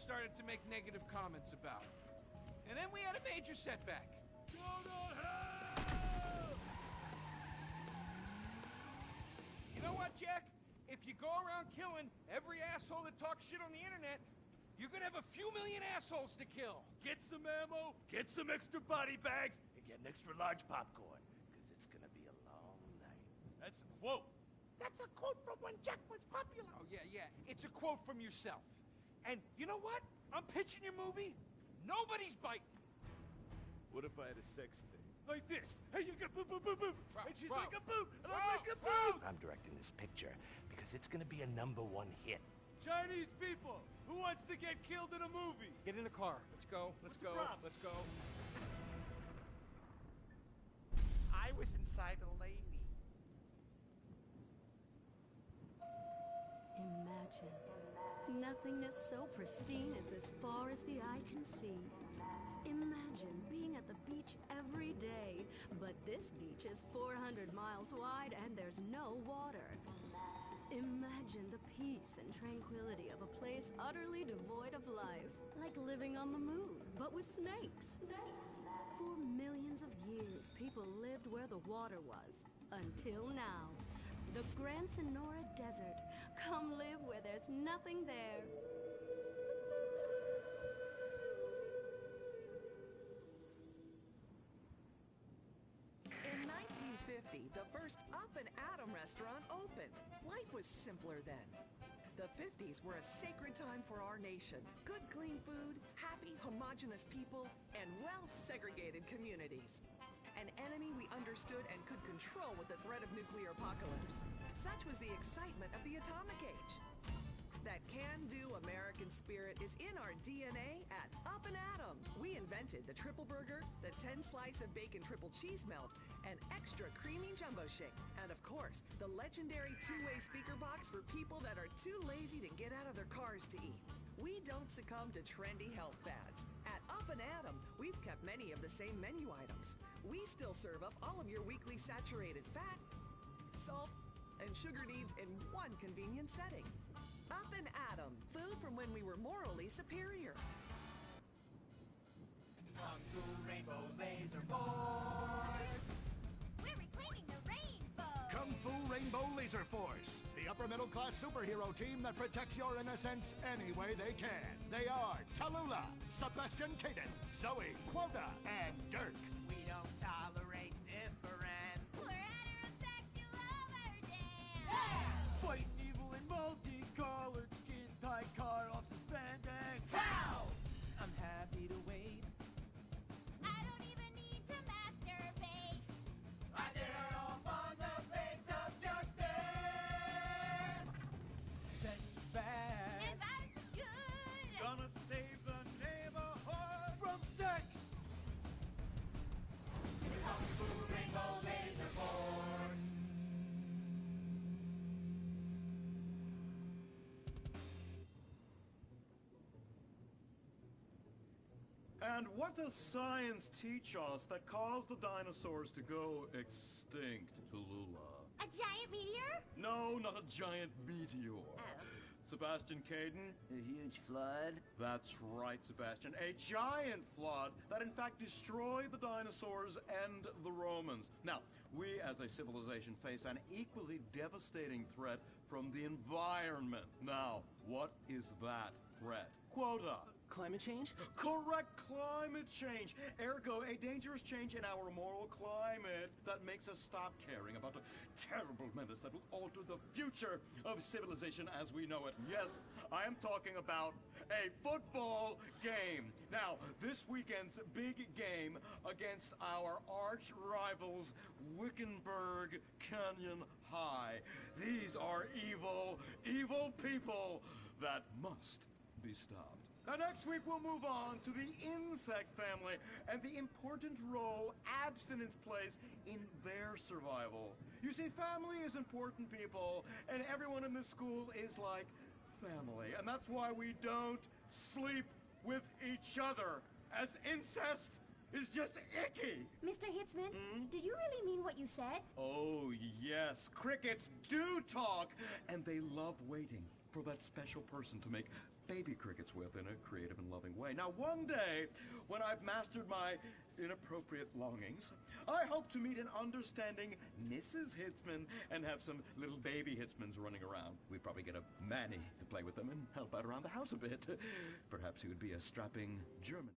started to make negative comments about. And then we had a major setback. Go to hell! You know what, Jack? If you go around killing every asshole that talks shit on the internet, you're gonna have a few million assholes to kill. Get some ammo, get some extra body bags, and get an extra large popcorn, because it's gonna be a long night. That's a quote. That's a quote from when Jack was popular. Oh, yeah. It's a quote from yourself. And you know what? I'm pitching your movie. Nobody's biting. What if I had a sex thing? Like this. Hey, you got boop, boop, boop, boop. And she's bro. like a boop, and I'm like a boop. I'm directing this picture because it's gonna be a #1 hit. Chinese people, who wants to get killed in a movie? Get in the car. Let's go. Let's go. Let's go. I was inside a lady. Imagine. Nothingness so pristine it's as far as the eye can see. Imagine being at the beach every day, but this beach is 400 miles wide and there's no water. Imagine the peace and tranquility of a place utterly devoid of life, like living on the moon, but with snakes. For millions of years, people lived where the water was, until now. The Grand Sonora Desert. Come live where there's nothing there. In 1950, the first Up and Atom restaurant opened. Life was simpler then. The 50s were a sacred time for our nation. Good, clean food, happy, homogenous people, and well-segregated communities. An enemy we understood and could control with the threat of nuclear apocalypse. Such was the excitement of the atomic age. That can-do American spirit is in our DNA at Up and Atom. We invented the triple burger, the 10-slice of bacon triple cheese melt, and extra creamy jumbo shake. And of course, the legendary two-way speaker box for people that are too lazy to get out of their cars to eat. We don't succumb to trendy health fads. At Up and Atom, we've kept many of the same menu items. We still serve up all of your weekly saturated fat, salt, and sugar needs in one convenient setting. Up and Atom, food from when we were morally superior. Kung Fu Rainbow Laser Force! We're reclaiming the rainbow! Kung Fu Rainbow Laser Force, the upper middle class superhero team that protects your innocence any way they can. They are Tallulah, Sebastian Caden, Zoe, Quota, and Dirk. We don't tolerate different. We're heterosexual overdance! Yeah! Fighting evil in multicolored skin, tight car off suspended. Pow! I'm happy to wait. I don't even need to masturbate. I did it all on the face of justice. Sex is bad. And violence is good. Gonna save the neighborhood from sex. Kung Fu Rainbow Laser Force. And what does science teach us that caused the dinosaurs to go extinct, Tallulah? A giant meteor? No, not a giant meteor. Sebastian Caden? A huge flood? That's right, Sebastian. A giant flood that in fact destroyed the dinosaurs and the Romans. Now, we as a civilization face an equally devastating threat from the environment. Now, what is that threat? Quota. Climate change? Correct, climate change. Ergo, a dangerous change in our moral climate that makes us stop caring about the terrible menace that will alter the future of civilization as we know it. Yes, I am talking about a football game. Now, this weekend's big game against our arch rivals, Wickenburg Canyon High. These are evil, evil people that must be stopped. Now, next week we'll move on to the insect family and the important role abstinence plays in their survival. You see, family is important, people, and everyone in this school is like family. And that's why we don't sleep with each other, as incest is just icky. Mr. Hitzman, did you really mean what you said? Oh, yes. Crickets do talk, and they love waiting for that special person to make baby crickets with in a creative and loving way. Now, one day, when I've mastered my inappropriate longings, I hope to meet an understanding Mrs. Hitzman and have some little baby Hitzmans running around. We'd probably get a Manny to play with them and help out around the house a bit. Perhaps he would be a strapping German.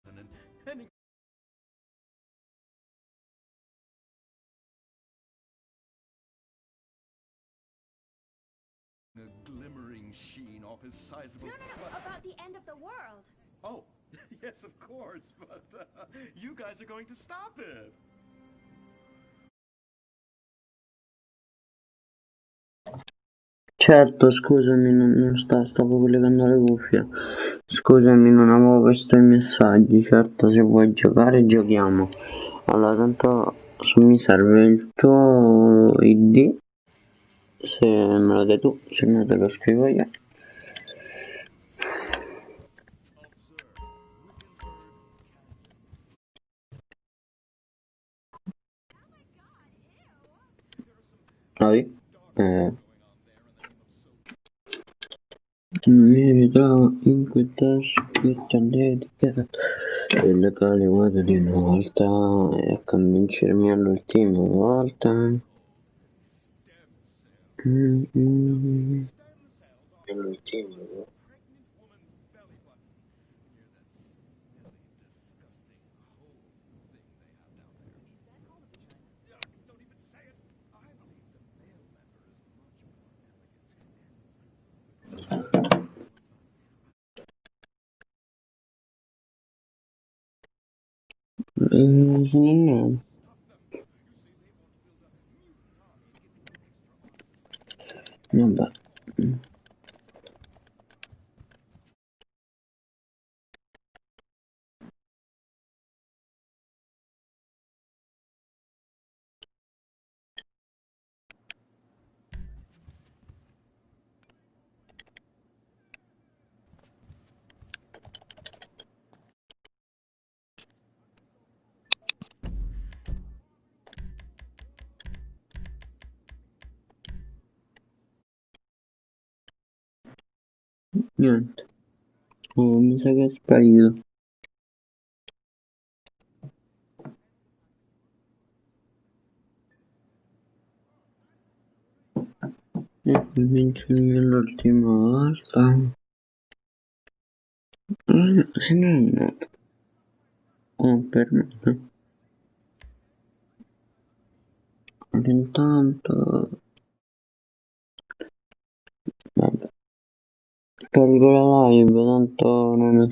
And a glimmering sheen off his sizable... No, about the end of the world. Oh, yes, of course, but you guys are going to stop it. Certo, scusami, non stavo collegando le cuffie. Scusami, non avevo visto i messaggi. Certo, se vuoi giocare, giochiamo. Allora, tanto mi serve il tuo ID. Se me lo dai tu, se no te lo scrivo io. Mi ritrovo in questa scritta dedicata il locale vado di una volta e a convincermi all'ultima volta. All'ultima volta. No. Vabbè. Niente. Oh, mi sa che è sparito. E convincermi l'ultima volta. Se no è andato. Oh, per me. Intanto... Vabbè. Tolgo la live, tanto non è